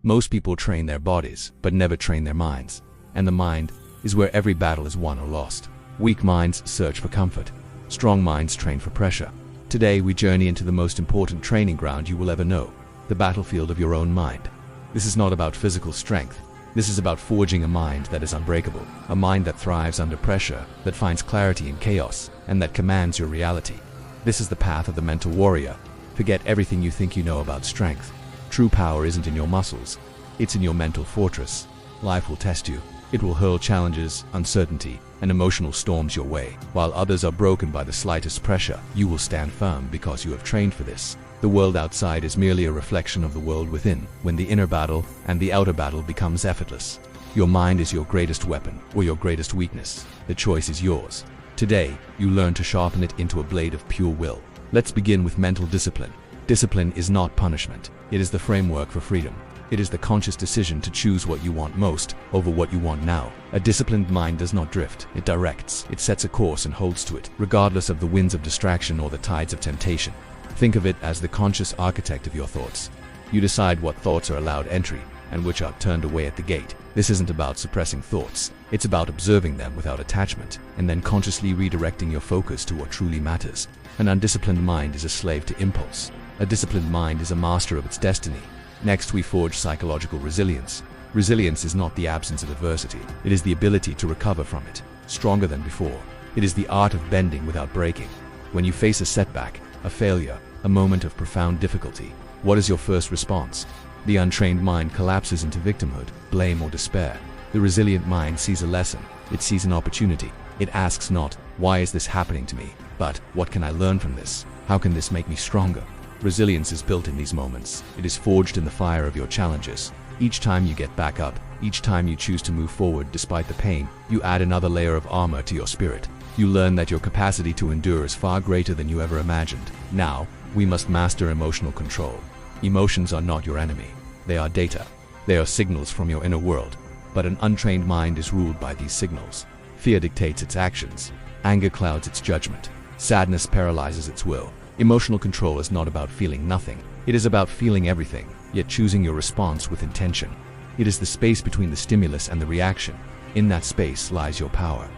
Most people train their bodies, but never train their minds. And the mind is where every battle is won or lost. Weak minds search for comfort. Strong minds train for pressure. Today we journey into the most important training ground you will ever know, the battlefield of your own mind. This is not about physical strength. This is about forging a mind that is unbreakable, a mind that thrives under pressure, that finds clarity in chaos, and that commands your reality. This is the path of the mental warrior. Forget everything you think you know about strength. True power isn't in your muscles. It's in your mental fortress. Life will test you. It will hurl challenges, uncertainty, and emotional storms your way. While others are broken by the slightest pressure, you will stand firm because you have trained for this. The world outside is merely a reflection of the world within, when the inner battle and the outer battle becomes effortless. Your mind is your greatest weapon, or your greatest weakness. The choice is yours. Today, you learn to sharpen it into a blade of pure will. Let's begin with mental discipline. Discipline is not punishment. It is the framework for freedom. It is the conscious decision to choose what you want most over what you want now. A disciplined mind does not drift. It directs. It sets a course and holds to it, regardless of the winds of distraction or the tides of temptation. Think of it as the conscious architect of your thoughts. You decide what thoughts are allowed entry and which are turned away at the gate. This isn't about suppressing thoughts. It's about observing them without attachment and then consciously redirecting your focus to what truly matters. An undisciplined mind is a slave to impulse. A disciplined mind is a master of its destiny. Next, we forge psychological resilience. Resilience is not the absence of adversity. It is the ability to recover from it, stronger than before. It is the art of bending without breaking. When you face a setback, a failure, a moment of profound difficulty, what is your first response? The untrained mind collapses into victimhood, blame, or despair. The resilient mind sees a lesson. It sees an opportunity. It asks not, why is this happening to me? But, what can I learn from this? How can this make me stronger? Resilience is built in these moments. It is forged in the fire of your challenges. Each time you get back up, each time you choose to move forward despite the pain, you add another layer of armor to your spirit. You learn that your capacity to endure is far greater than you ever imagined. Now, we must master emotional control. Emotions are not your enemy. They are data. They are signals from your inner world. But an untrained mind is ruled by these signals. Fear dictates its actions. Anger clouds its judgment. Sadness paralyzes its will. Emotional control is not about feeling nothing. It is about feeling everything, yet choosing your response with intention. It is the space between the stimulus and the reaction. In that space lies your power.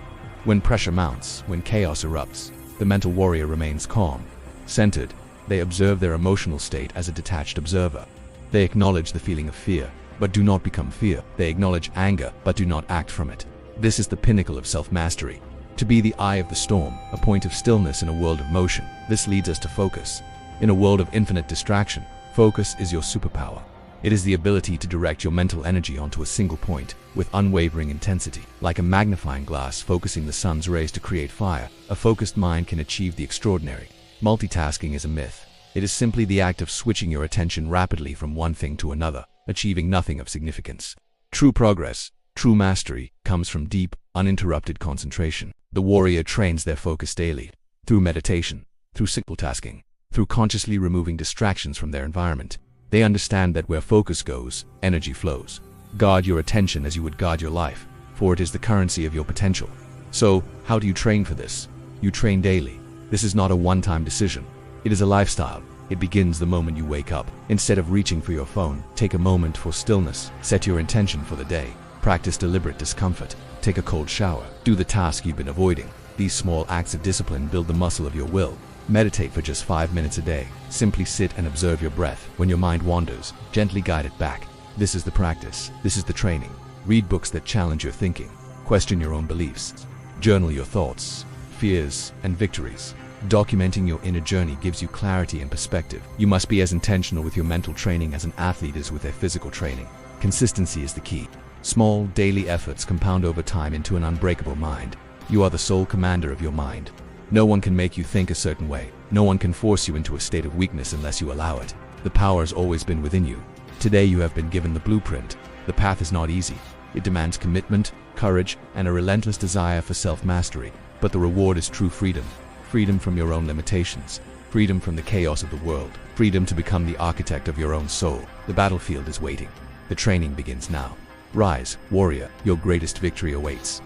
When pressure mounts, when chaos erupts, the mental warrior remains calm. Centered, they observe their emotional state as a detached observer. They acknowledge the feeling of fear, but do not become fear. They acknowledge anger, but do not act from it. This is the pinnacle of self-mastery. To be the eye of the storm, a point of stillness in a world of motion. This leads us to focus. In a world of infinite distraction, focus is your superpower. It is the ability to direct your mental energy onto a single point with unwavering intensity. Like a magnifying glass focusing the sun's rays to create fire, a focused mind can achieve the extraordinary. Multitasking is a myth. It is simply the act of switching your attention rapidly from one thing to another, achieving nothing of significance. True progress, true mastery, comes from deep, uninterrupted concentration. The warrior trains their focus daily, through meditation, through simple tasking, through consciously removing distractions from their environment. They understand that where focus goes, energy flows. Guard your attention as you would guard your life, for it is the currency of your potential. So, how do you train for this? You train daily. This is not a one-time decision. It is a lifestyle. It begins the moment you wake up. Instead of reaching for your phone, take a moment for stillness. Set your intention for the day. Practice deliberate discomfort. Take a cold shower. Do the task you've been avoiding. These small acts of discipline build the muscle of your will. Meditate for just 5 minutes a day. Simply sit and observe your breath. When your mind wanders, gently guide it back. This is the practice. This is the training. Read books that challenge your thinking. Question your own beliefs. Journal your thoughts, fears, and victories. Documenting your inner journey gives you clarity and perspective. You must be as intentional with your mental training as an athlete is with their physical training. Consistency is the key. Small, daily efforts compound over time into an unbreakable mind. You are the sole commander of your mind. No one can make you think a certain way. No one can force you into a state of weakness unless you allow it. The power has always been within you. Today you have been given the blueprint. The path is not easy. It demands commitment, courage, and a relentless desire for self-mastery. But the reward is true freedom. Freedom from your own limitations. Freedom from the chaos of the world. Freedom to become the architect of your own soul. The battlefield is waiting. The training begins now. Rise, warrior, your greatest victory awaits.